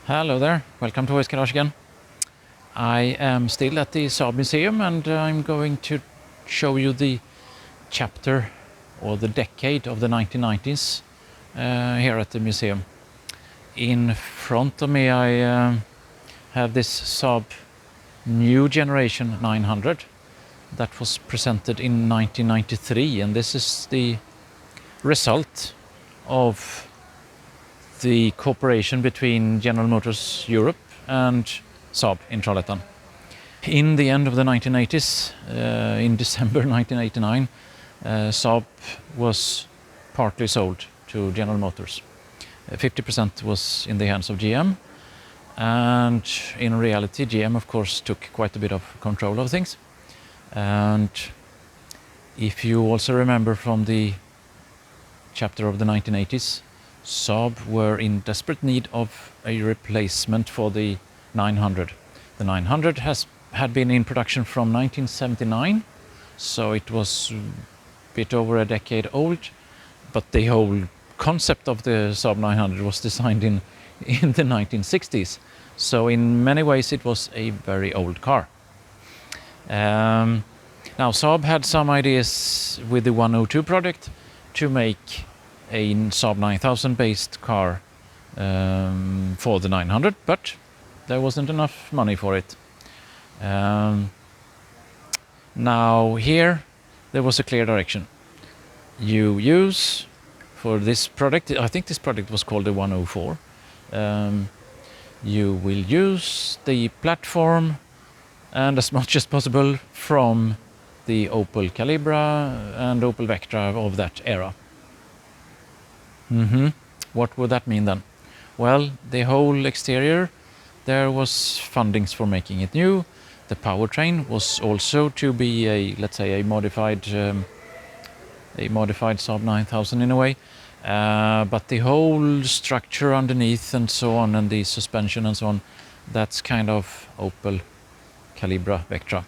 Hello there, welcome to Hoojies Garage again. I am still at the Saab Museum and I'm going to show you the chapter or the decade of the 1990s here at the museum. In front of me I have this Saab new generation 900 that was presented in 1993, and this is the result of the cooperation between General Motors Europe and Saab in Trollhättan. In the end of the 1980s, in December 1989, Saab was partly sold to General Motors. 50% was in the hands of GM, and in reality GM of course took quite a bit of control of things. And if you also remember from the chapter of the 1980s, Saab were in desperate need of a replacement for the 900. The 900 had been in production from 1979, so it was a bit over a decade old, but the whole concept of the Saab 900 was designed in the 1960s, so in many ways it was a very old car. Now Saab had some ideas with the 102 project to make a Saab 9000 based car for the 900, but there wasn't enough money for it. Now here there was a clear direction. You use for this product, I think this product was called the 104, you will use the platform and as much as possible from the Opel Calibra and Opel Vectra of that era. What would that mean then? Well, the whole exterior, there was fundings for making it new. The powertrain was also to be a, let's say, a modified Saab 9000 in a way. But the whole structure underneath and so on, and the suspension and so on, that's kind of Opel Calibra Vectra.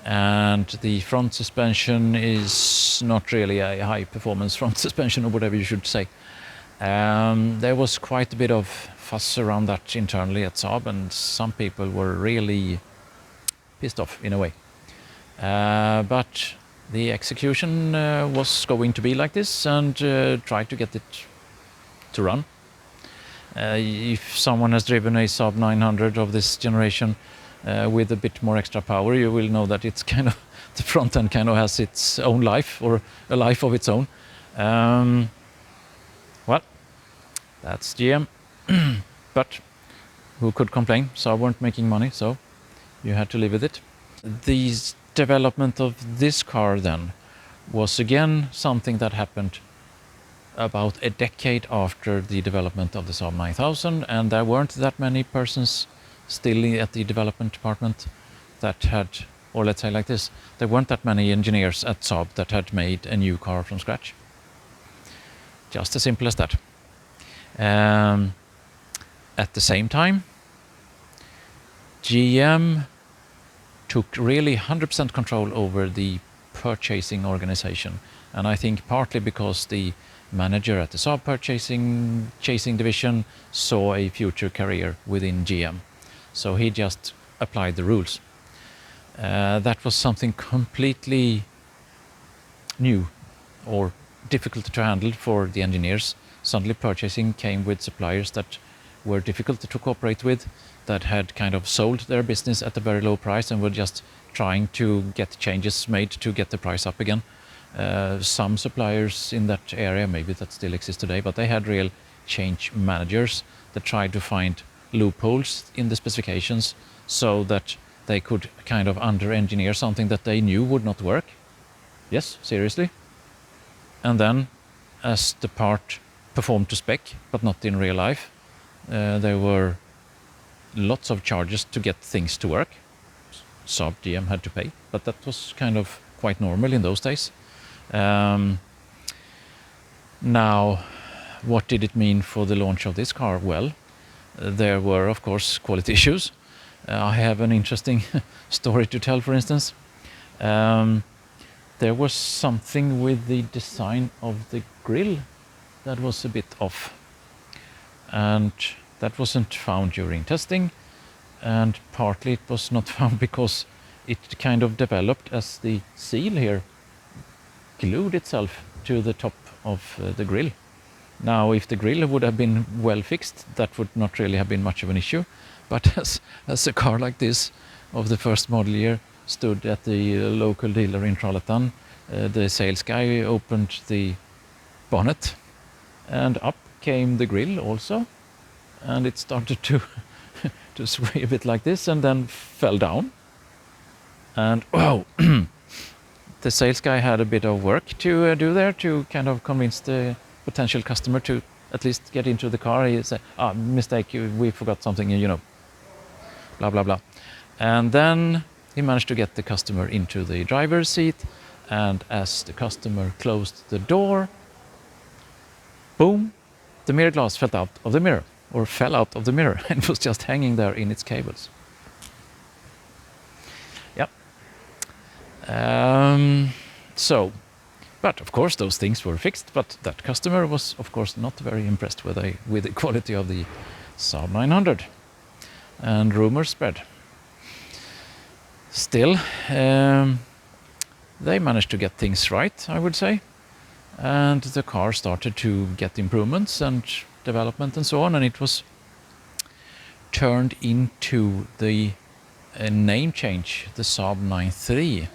And the front suspension is not really a high performance front suspension or whatever you should say. There was quite a bit of fuss around that internally at Saab, and some people were really pissed off in a way. But the execution was going to be like this, and tried to get it to run. If someone has driven a Saab 900 of this generation, with a bit more extra power, you will know that it's kind of, the front end kind of has its own life, or a life of its own. Well, that's GM, but who could complain? Saab weren't making money, so you had to live with it. The development of this car then was again something that happened about a decade after the development of the Saab 9000, and there weren't that many persons still at the development department that had, or let's say like this, there weren't that many engineers at Saab that had made a new car from scratch. Just as simple as that. At the same time, GM took really 100% control over the purchasing organization, and I think partly because the manager at the Saab purchasing division saw a future career within GM. So he just applied the rules. That was something completely new or difficult to handle for the engineers. Suddenly purchasing came with suppliers that were difficult to cooperate with, that had kind of sold their business at a very low price and were just trying to get changes made to get the price up again. Some suppliers in that area, maybe that still exists today, but they had real change managers that tried to find loopholes in the specifications so that they could kind of under-engineer something that they knew would not work. Yes, seriously. And then, as the part performed to spec, but not in real life, there were lots of charges to get things to work. Saab GM had to pay, but that was kind of quite normal in those days. Now, what did it mean for the launch of this car? Well, there were, of course, quality issues. I have an interesting story to tell, for instance. There was something with the design of the grille that was a bit off. And That wasn't found during testing, and partly it was not found because it kind of developed as the seal here glued itself to the top of the grill. Now, if the grill would have been well fixed, that would not really have been much of an issue. But as a car like this of the first model year stood at the local dealer in Trollhättan, the sales guy opened the bonnet and up came the grill also, and it started to to sway a bit like this and then fell down. And wow, the sales guy had a bit of work to do there to kind of convince the potential customer to at least get into the car. He said, mistake, we forgot something, blah, blah, blah. And then he managed to get the customer into the driver's seat, and as the customer closed the door, boom, the mirror glass fell out of the mirror, and was just hanging there in its cables. Yep. But of course those things were fixed, but that customer was of course not very impressed with the quality of the Saab 900, and rumors spread. Still, they managed to get things right, I would say, and the car started to get improvements and development and so on, and it was turned into the name change, the Saab 9-3,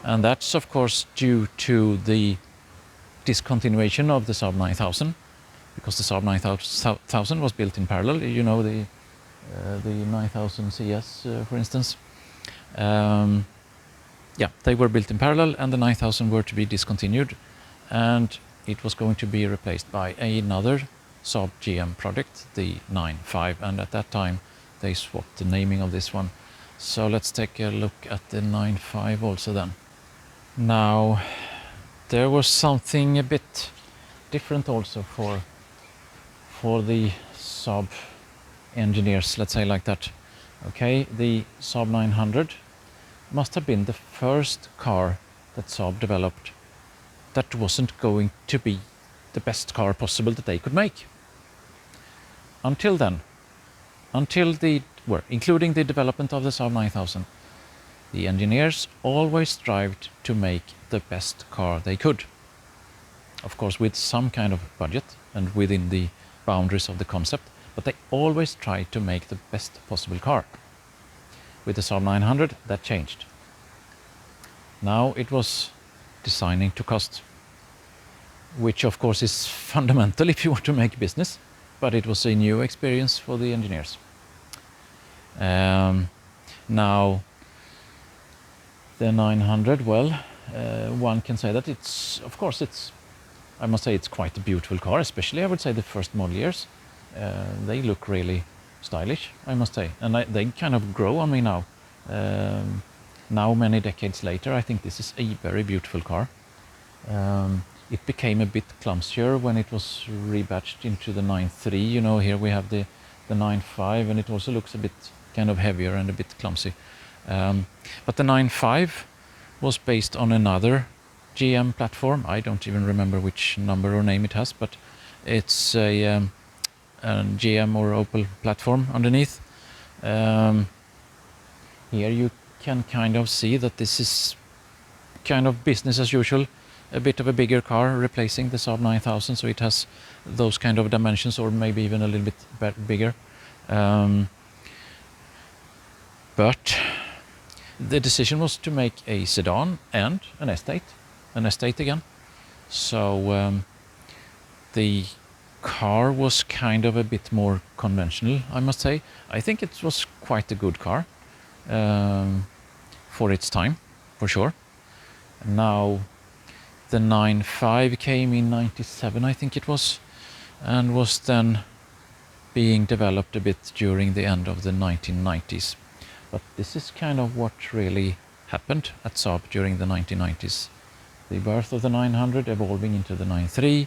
and that's of course due to the discontinuation of the Saab 9000, because the Saab 9000 was built in parallel, the 9000 CS, for instance. They were built in parallel, and the 9000 were to be discontinued, and it was going to be replaced by another Saab GM product, the 9.5, and at that time they swapped the naming of this one. So let's take a look at the 9.5 also then. Now, there was something a bit different also for the Saab engineers, let's say like that. Okay, the Saab 900 must have been the first car that Saab developed that wasn't going to be the best car possible that they could make. Until then, including the development of the Saab 9000, the engineers always strived to make the best car they could. Of course, with some kind of budget and within the boundaries of the concept, but they always tried to make the best possible car. With the Saab 900, that changed. Now it was designing to cost, which of course is fundamental if you want to make business, but it was a new experience for the engineers. Now, the 900, one can say that I must say it's quite a beautiful car, especially I would say the first model years. They look really stylish, I must say, and they kind of grow on me now. Now, many decades later, I think this is a very beautiful car. It became a bit clumsier when it was rebatched into the 9.3. Here we have the 9.5, and it also looks a bit kind of heavier and a bit clumsy. But the 9.5 was based on another GM platform. I don't even remember which number or name it has, but it's a GM or Opel platform underneath. Here you can kind of see that this is kind of business as usual, a bit of a bigger car replacing the Saab 9000, so it has those kind of dimensions, or maybe even a little bit bigger. But the decision was to make a sedan and an estate again. So the car was kind of a bit more conventional, I must say. I think it was quite a good car for its time, for sure. Now, the 9.5 came in 97, I think it was, and was then being developed a bit during the end of the 1990s. But this is kind of what really happened at Saab during the 1990s. The birth of the 900 evolving into the 9.3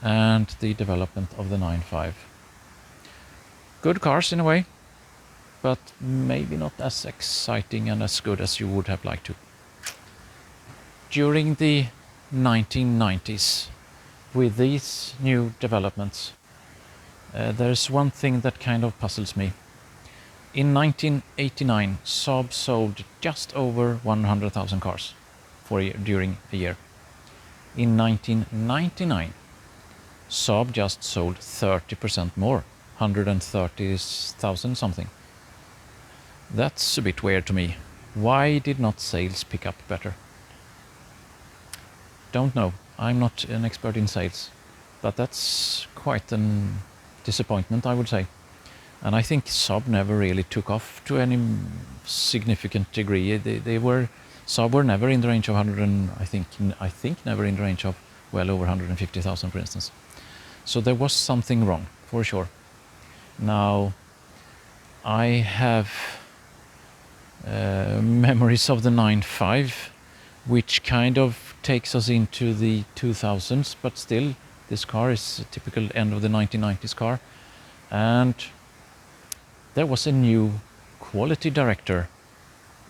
and the development of the 9.5. Good cars in a way, but maybe not as exciting and as good as you would have liked to. During the 1990s, with these new developments, there's one thing that kind of puzzles me. In 1989, Saab sold just over 100,000 cars during a year. In 1999, Saab just sold 30% more, 130,000 something. That's a bit weird to me. Why did not sales pick up better? Don't know. I'm not an expert in sales, but that's quite an disappointment, I would say. And I think Saab never really took off to any significant degree. Saab were never in the range of 100, and I think never in the range of well over 150,000, for instance. So there was something wrong, for sure. Now, I have memories of the 9.5, which kind of takes us into the 2000s, but still, this car is a typical end of the 1990s car. And there was a new quality director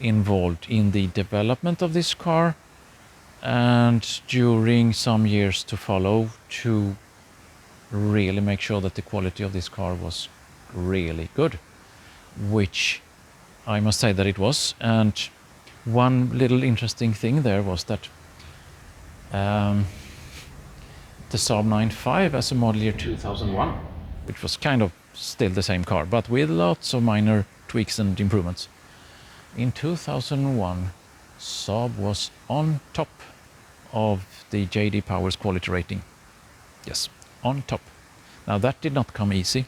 involved in the development of this car and during some years to follow to really make sure that the quality of this car was really good, which I must say that it was. And one little interesting thing there was that the Saab 9.5 as a model year 2001, which was kind of still the same car, but with lots of minor tweaks and improvements. In 2001, Saab was on top of the J.D. Power's quality rating. Yes, on top. Now that did not come easy,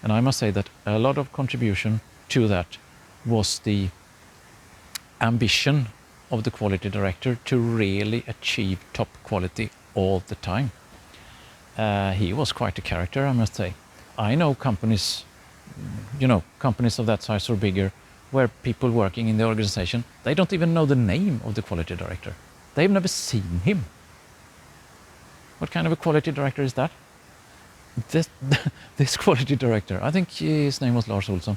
and I must say that a lot of contribution to that was the ambition of the quality director to really achieve top quality all the time. He was quite a character, I must say. I know companies, companies of that size or bigger, where people working in the organization, they don't even know the name of the quality director. They've never seen him. What kind of a quality director is that? This quality director, I think his name was Lars Olsson.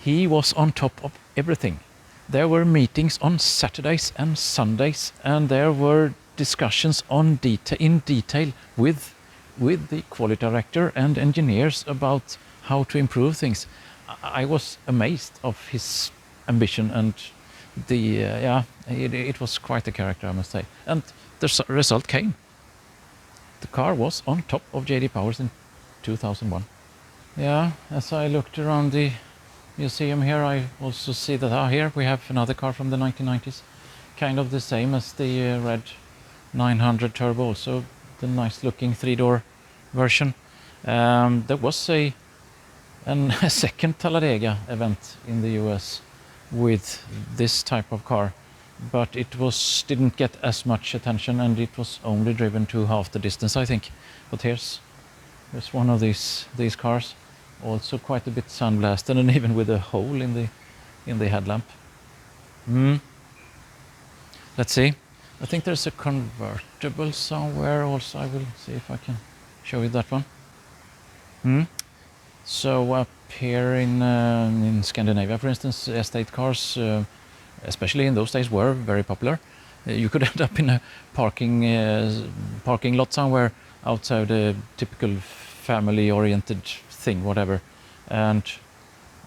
He was on top of everything. There were meetings on Saturdays and Sundays, and there were discussions in detail with the quality director and engineers about how to improve things. I was amazed of his ambition, and it was quite a character, I must say. And the result came. The car was on top of J.D. Powers in 2001. Yeah, as I looked around the museum here, I also see that here we have another car from the 1990s, kind of the same as the red 900 Turbo, also the nice looking 3-door version. There was a second Talladega event in the US with this type of car, but it didn't get as much attention, and it was only driven to half the distance, I think. But here's one of these cars, also quite a bit sunblasted, and even with a hole in the headlamp. Let's see. I think there's a convertible somewhere also. I will see if I can show you that one. So up here in Scandinavia, for instance, estate cars, especially in those days, were very popular. You could end up in a parking lot somewhere outside a typical family-oriented thing, whatever. And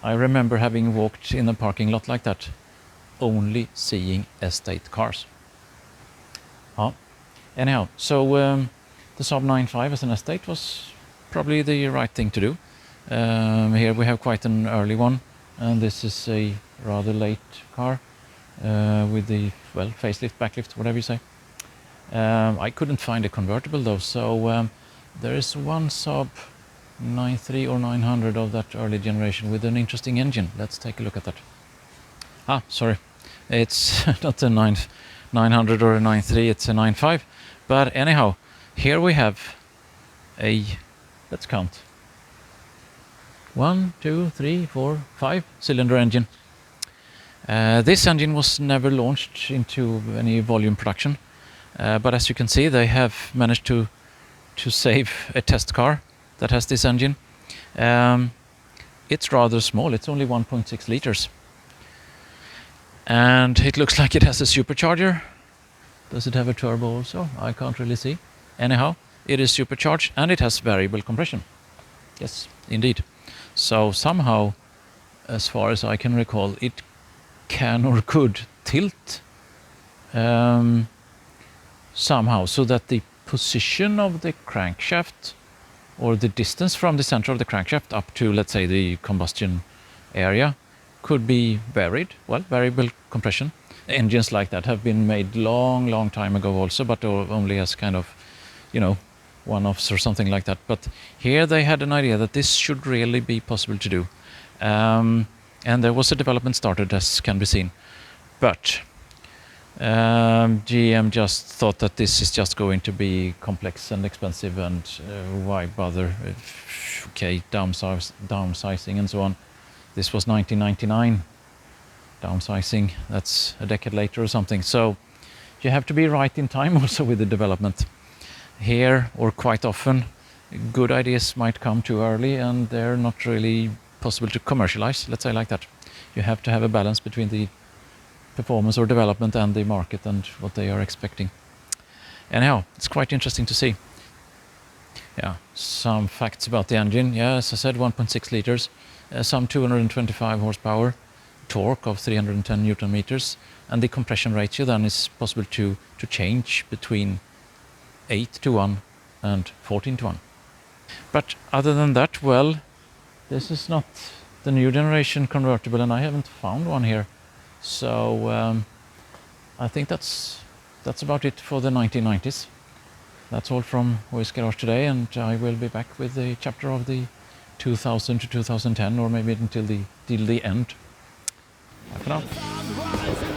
I remember having walked in a parking lot like that, only seeing estate cars. Anyhow, so the Saab 9.5 as an estate was probably the right thing to do. Here we have quite an early one, and this is a rather late car with the facelift, backlift, whatever you say. I couldn't find a convertible though, so there is one Saab 9.3 or 900 of that early generation with an interesting engine. Let's take a look at that. Sorry, it's not a 900 or a 9.3, it's a 9.5. But anyhow, here we have let's count. 1, 2, 3, 4, 5 cylinder engine. This engine was never launched into any volume production, but as you can see, they have managed to save a test car that has this engine. It's rather small, it's only 1.6 liters. And it looks like it has a supercharger. Does it have a turbo also? I can't really see. Anyhow, it is supercharged and it has variable compression. Yes, indeed. So somehow, as far as I can recall, it can or could tilt somehow, so that the position of the crankshaft, or the distance from the center of the crankshaft up to, let's say, the combustion area, could be varied. Well, variable compression. Engines like that have been made long time ago also, but only as kind of, one-offs or something like that. But here they had an idea that this should really be possible to do. And there was a development started, as can be seen. But GM just thought that this is just going to be complex and expensive, and why bother? Okay, downsizing and so on. This was 1999. Downsizing, that's a decade later or something. So you have to be right in time also with the development. Here, or quite often, good ideas might come too early and they're not really possible to commercialize, let's say like that. You have to have a balance between the performance or development and the market and what they are expecting. Anyhow, it's quite interesting to see. Yeah, some facts about the engine. Yeah, as I said, 1.6 liters, some 225 horsepower, torque of 310 Newton meters, and the compression ratio then is possible to change between 8:1 and 14:1. But other than that, well, this is not the new generation convertible, and I haven't found one here. So I think that's about it for the 1990s. That's all from Hoojies Garage today, and I will be back with the chapter of the 2000 to 2010, or maybe until the end. Bye for now.